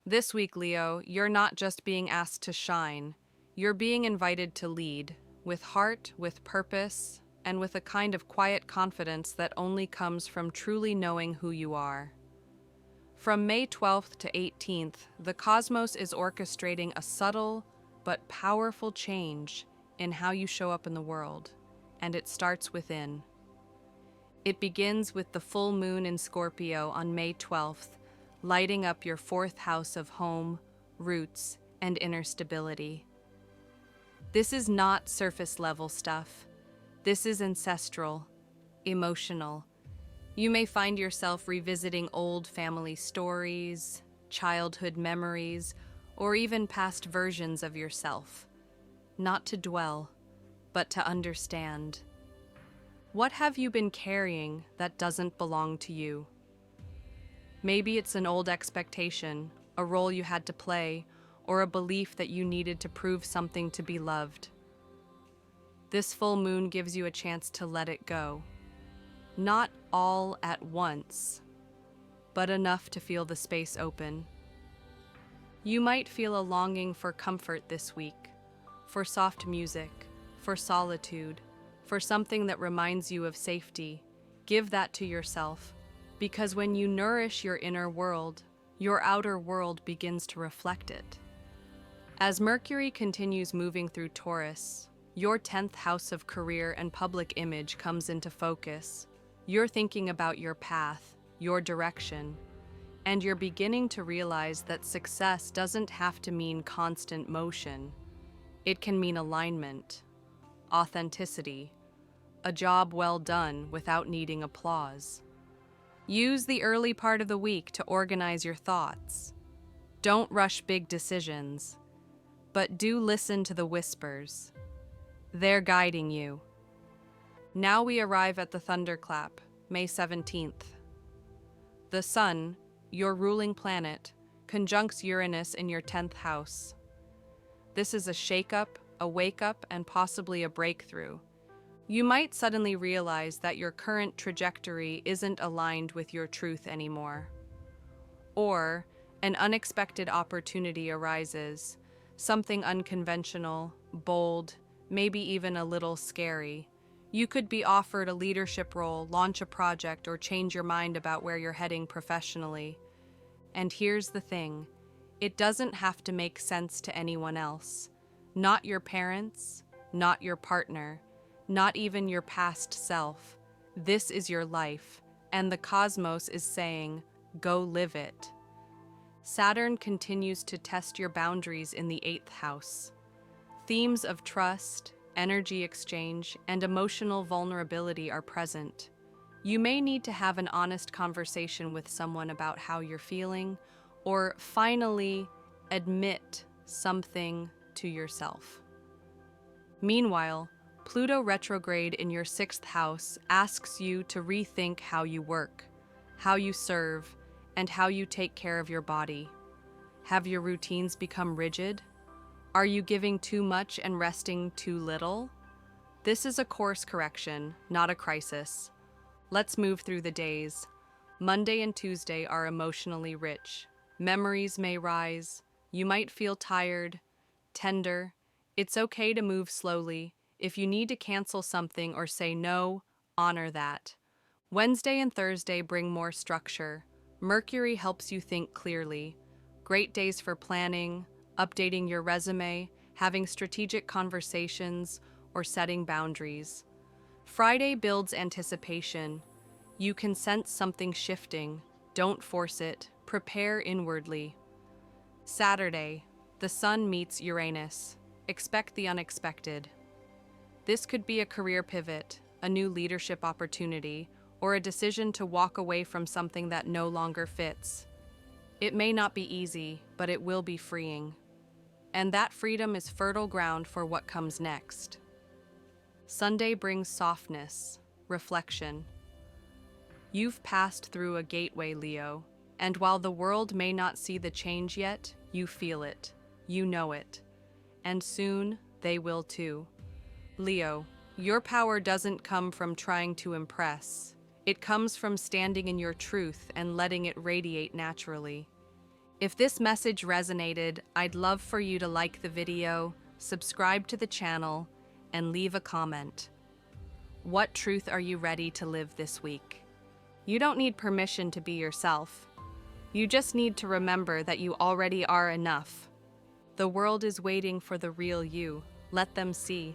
This week, Leo, you're not just being asked to shine, you're being invited to lead, with heart, with purpose, and with a kind of quiet confidence that only comes from truly knowing who you are. From May 12th to 18th, the cosmos is orchestrating a subtle but powerful change in how you show up in the world, and it starts within. It begins with the full moon in Scorpio on May 12th, lighting up your fourth house of home, roots, and inner stability. This is not surface level stuff. This is ancestral, emotional. You may find yourself revisiting old family stories, childhood memories, or even past versions of yourself. Not to dwell, but to understand. What have you been carrying that doesn't belong to you? Maybe it's an old expectation, a role you had to play, or a belief that you needed to prove something to be loved. This full moon gives you a chance to let it go. Not all at once, but enough to feel the space open. You might feel a longing for comfort this week, for soft music, for solitude, for something that reminds you of safety. Give that to yourself, because when you nourish your inner world, your outer world begins to reflect it. As Mercury continues moving through Taurus, your 10th house of career and public image comes into focus. You're thinking about your path, your direction, and you're beginning to realize that success doesn't have to mean constant motion. It can mean alignment, authenticity, a job well done without needing applause. Use the early part of the week to organize your thoughts. Don't rush big decisions, but do listen to the whispers. They're guiding you. Now we arrive at the thunderclap, May 17th. The Sun, your ruling planet, conjuncts Uranus in your 10th house. This is a shakeup, a wake-up, and possibly a breakthrough. You might suddenly realize that your current trajectory isn't aligned with your truth anymore. Or an unexpected opportunity arises, something unconventional, bold, maybe even a little scary. You could be offered a leadership role, launch a project, or change your mind about where you're heading professionally. And here's the thing, it doesn't have to make sense to anyone else. Not your parents, not your partner, not even your past self. This is your life, and the cosmos is saying, go live it. Saturn continues to test your boundaries in the 8th house. Themes of trust, energy exchange, and emotional vulnerability are present. You may need to have an honest conversation with someone about how you're feeling, or finally admit something to yourself. Meanwhile, Pluto retrograde in your 6th house asks you to rethink how you work, how you serve, and how you take care of your body. Have your routines become rigid? Are you giving too much and resting too little? This is a course correction, not a crisis. Let's move through the days. Monday and Tuesday are emotionally rich. Memories may rise. You might feel tired, tender. It's okay to move slowly. If you need to cancel something or say no, honor that. Wednesday and Thursday bring more structure. Mercury helps you think clearly. Great days for planning, updating your resume, having strategic conversations, or setting boundaries. Friday builds anticipation. You can sense something shifting. Don't force it. Prepare inwardly. Saturday, the Sun meets Uranus. Expect the unexpected. This could be a career pivot, a new leadership opportunity, or a decision to walk away from something that no longer fits. It may not be easy, but it will be freeing. And that freedom is fertile ground for what comes next. Sunday brings softness, reflection. You've passed through a gateway, Leo, and while the world may not see the change yet, you feel it, you know it, and soon they will too. Leo, your power doesn't come from trying to impress. It comes from standing in your truth and letting it radiate naturally. If this message resonated, I'd love for you to like the video, subscribe to the channel, and leave a comment. What truth are you ready to live this week? You don't need permission to be yourself. You just need to remember that you already are enough. The world is waiting for the real you. Let them see.